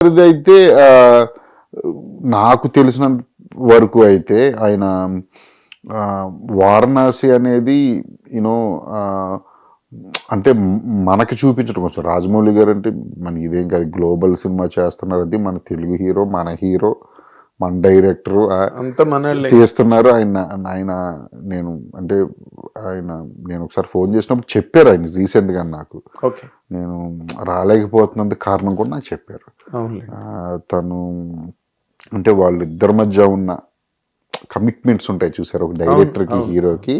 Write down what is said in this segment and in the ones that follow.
గారిది అయితే నాకు తెలిసిన వరకు అయితే ఆయన వారణాసి అనేది యూనో అంటే మనకి చూపించడం కోసం రాజమౌళి గారు అంటే మనకి ఇదేం కాదు, గ్లోబల్ సినిమా చేస్తున్నారు, అది మన తెలుగు హీరో, మన హీరో, మన డైరెక్టరు అంతా మన తీస్తున్నారు. ఆయన నేను అంటే నేను ఒకసారి ఫోన్ చేసినప్పుడు చెప్పారు ఆయన రీసెంట్గా నాకు, నేను రాలేకపోతున్నందుకు కారణం కూడా నాకు చెప్పారు. తను అంటే వాళ్ళిద్దరి మధ్య ఉన్న కమిట్మెంట్స్ ఉంటాయి చూసారు, ఒక డైరెక్టర్కి హీరోకి.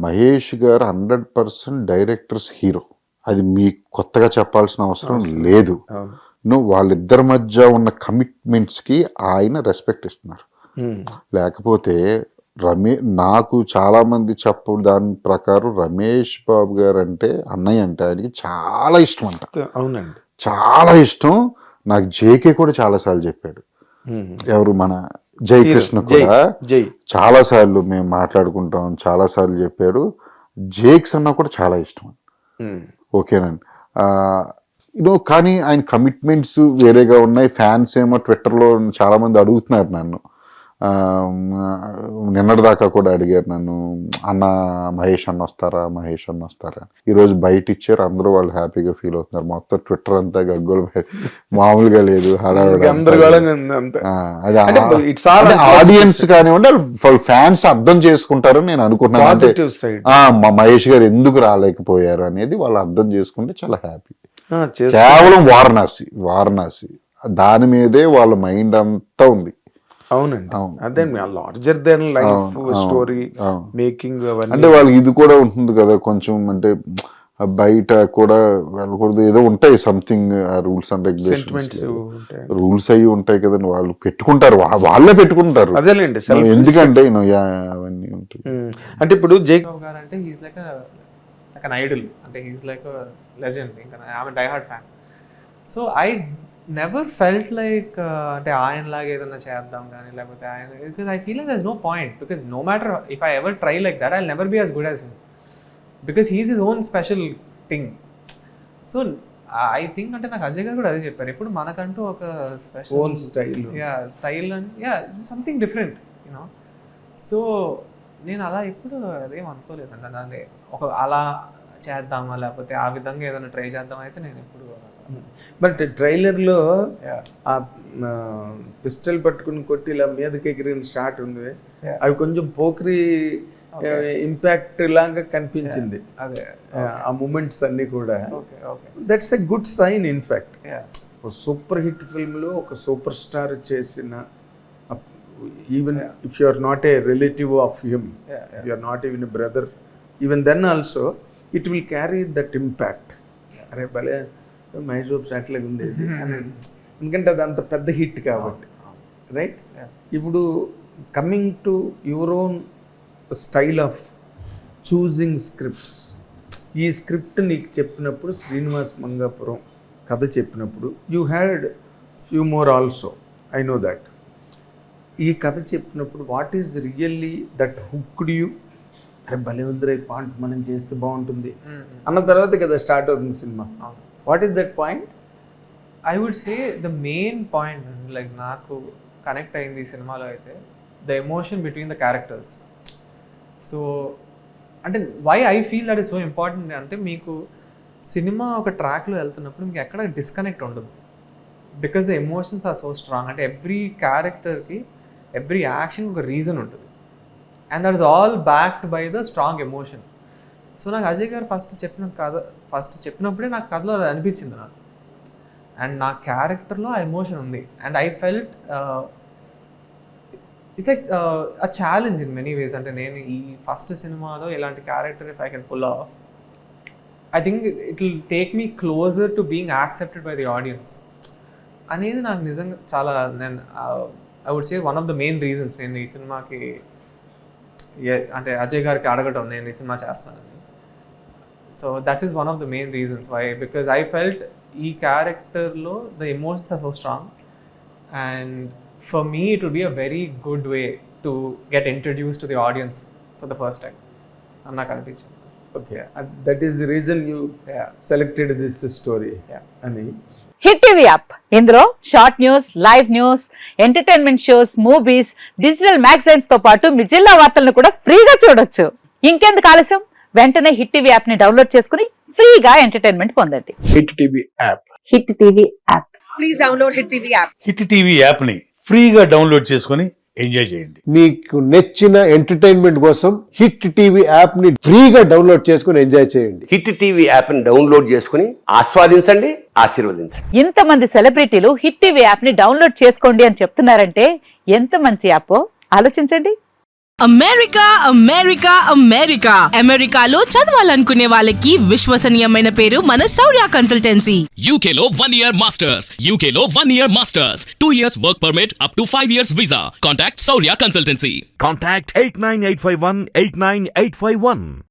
మహేష్ గారు 100% డైరెక్టర్స్ హీరో, అది మీకు కొత్తగా చెప్పాల్సిన అవసరం లేదు. వాళ్ళిద్దరి మధ్య ఉన్న కమిట్మెంట్స్కి ఆయన రెస్పెక్ట్ ఇస్తున్నారు. లేకపోతే నాకు చాలా మంది చెప్పు దాని ప్రకారం రమేష్ బాబు గారు అంటే అన్నయ్య అంటే ఆయనకి చాలా ఇష్టం అంట. అవునండి, చాలా ఇష్టం. నాకు జేకే కూడా చాలాసార్లు చెప్పాడు, ఎవరు మన జయకృష్ణ కూడా చాలా సార్లు మేము మాట్లాడుకుంటాం, చాలా సార్లు చెప్పాడు. జేక్స్ అన్న కూడా చాలా ఇష్టం. ఓకేనండి. కానీ ఆయన కమిట్మెంట్స్ వేరేగా ఉన్నాయి. ఫ్యాన్స్ ఏమో ట్విట్టర్లో చాలా మంది అడుగుతున్నారు నన్ను, నిన్నటిదాకా కూడా అడిగారు నన్ను, అన్న మహేష్ అన్న వస్తారా. ఈరోజు బయట ఇచ్చారు, అందరూ వాళ్ళు హ్యాపీగా ఫీల్ అవుతున్నారు. మొత్తం ట్విట్టర్ అంతా గగ్గోలు మామూలుగా లేదు, అది ఆడియన్స్ కానివ్వండి ఫ్యాన్స్ అర్థం చేసుకుంటారని నేను అనుకుంటున్నాను. మహేష్ గారు ఎందుకు రాలేకపోయారు అనేది వాళ్ళు అర్థం చేసుకుంటే చాలా హ్యాపీ. కేవలం వారణాసి దాని మీదే వాళ్ళ మైండ్ అంతా ఉంది. అవునండి, అదే larger than life story making అంటే వాళ్ళకి ఇది కూడా ఉంటుంది కదా కొంచెం, అంటే బయట కూడా వెళ్ళకూడదు, ఏదో ఉంటాయి something rules and regulations, rules అయ్యి ఉంటాయి కదండి. వాళ్ళు పెట్టుకుంటారు, వాళ్ళే పెట్టుకుంటారు. అదేలేండి, ఎందుకంటే అవన్నీ ఉంటాయి. అంటే ఇప్పుడు జేక్ గారు అంటే హీస్ లైక్ an idol, అంటే హీస్ లైక్ లెజెండ్. ఇంకా I'm die hard fan. So I never felt like అంటే ఆయనలాగా ఏదైనా చేద్దాం కానీ లేకపోతే ఆయన, because I feel like there is no point, because no matter if I ever try like that I will never be as good as him, because he's his own special thing. So I think అంటే నాకు అజయ్ గారు కూడా అదే చెప్పారు, ఎప్పుడు మనకంటూ ఒక special own style and something different you know. So నేను అలా ఎప్పుడు అదేం అనుకోలేదు అంటే ఒక అలా చేద్దామా లేకపోతే ఆ విధంగా ఏదైనా ట్రై చేద్దాం అయితే నేను ఎప్పుడు. బట్ ట్రైలర్లో ఆ పిస్టల్ పట్టుకుని కొట్టి ఇలా మీదకి ఎగిరిన షాట్ ఉంది, అవి కొంచెం పోక్రీ ఇంపాక్ట్ లాగా కనిపించింది. అదే ఆ మూమెంట్స్ అన్నీ కూడా that's a good sign. In fact ఒక సూపర్ హిట్ ఫిల్మ్లో ఒక సూపర్ స్టార్ చేసిన, even if you are not a relative of him, you are not even a brother, even then also it will carry that impact. అరే భలే మహేష్ బాబు షాట్లాగా ఉంది ఎందుకంటే అది అంత పెద్ద హిట్ కాబట్టి, రైట్? ఇప్పుడు coming to your own style of choosing scripts, ఈ స్క్రిప్ట్ నీకు చెప్పినప్పుడు శ్రీనివాస్ మంగాపురం కథ చెప్పినప్పుడు you had few more also, I know that. ఈ కథ చెప్పినప్పుడు what is really that hooked you, అరే భలే ఉందిరే పాయింట్ మనం చేస్తే బాగుంటుంది అన్న తర్వాత కదా స్టార్ట్ అవుతుంది సినిమా. What is that point? I would say the main point like నాకు కనెక్ట్ అయింది ఈ సినిమాలో అయితే the emotion between the characters. So అంటే why I feel that is so important అంటే మీకు సినిమా ఒక ట్రాక్లో వెళ్తున్నప్పుడు మీకు ఎక్కడ డిస్కనెక్ట్ ఉండదు, because the emotions are so strong. అంటే ఎవ్రీ క్యారెక్టర్కి ఎవ్రీ యాక్షన్ ఒక రీజన్ ఉంటుంది, and that is all backed by the strong emotion. So నాకు అజయ్ గారు ఫస్ట్ చెప్పినప్పుడే నాకు కథలో అది అనిపించింది నాకు, అండ్ నా క్యారెక్టర్లో ఆ ఎమోషన్ ఉంది. And I felt it's like a challenge in many ways. అంటే నేను ఈ ఫస్ట్ సినిమాలో ఇలాంటి character if I can pull off, I think it will take me closer to being accepted by the audience అనేది నాకు నిజంగా చాలా, నేను I would say one of the main reasons నేను ఈ సినిమాకి అంటే అజయ్ గారికి అడగటం నేను ఈ సినిమా చేస్తానని. So that is one of the main reasons why, because I felt ఈ క్యారెక్టర్లో the emotions are so strong, and for me it will be a very good way to get introduce to the audience for the first time అని నాకు అనిపించింది. Okay, that is the reason you selected this story అని. Hit TV app ఇందులో short news, live news, entertainment shows, movies, digital magazines తో పాటు మీ జిల్లా వార్తలను కూడా ఫ్రీగా చూడొచ్చు. ఇంకెందుకు ఆలస్యం, వెంటనే హిట్ టీవీ యాప్ ని డౌన్లోడ్ చేసుకుని ఫ్రీగా ఎంటర్టైన్మెంట్ పొందండి. Hit TV app. Hit TV app. Please download hit TV app. Hit TV యాప్ని ఫ్రీగా డౌన్లోడ్ చేసుకొని ఎంజాయ్ చేయండి. మీకు నచ్చిన ఎంటర్టైన్మెంట్ కోసం హిట్ టీవీ యాప్ ని ఫ్రీగా డౌన్లోడ్ చేసుకుని ఎంజాయ్ చేయండి. హిట్ టీవీ యాప్ని డౌన్లోడ్ చేసుకుని ఆస్వాదించండి, ఆశీర్వదించండి. ఇంతమంది సెలబ్రిటీలు హిట్ టీవీ యాప్ ని డౌన్లోడ్ చేసుకోండి అని చెప్తున్నారంటే ఎంత మంచి యాప్ ఆలోచించండి. అమెరికా అమెరికా అమెరికా అమెరికాలో చదవాలనుకునే వాళ్ళకి విశ్వసనీయమైన పేరు మన శౌర్య కన్సల్టెన్సీ. UK లో 1 year masters. UK లో 1 year masters. 2 years work permit up to 5 years visa. Contact Saurya Consultancy. Contact 89851 89851.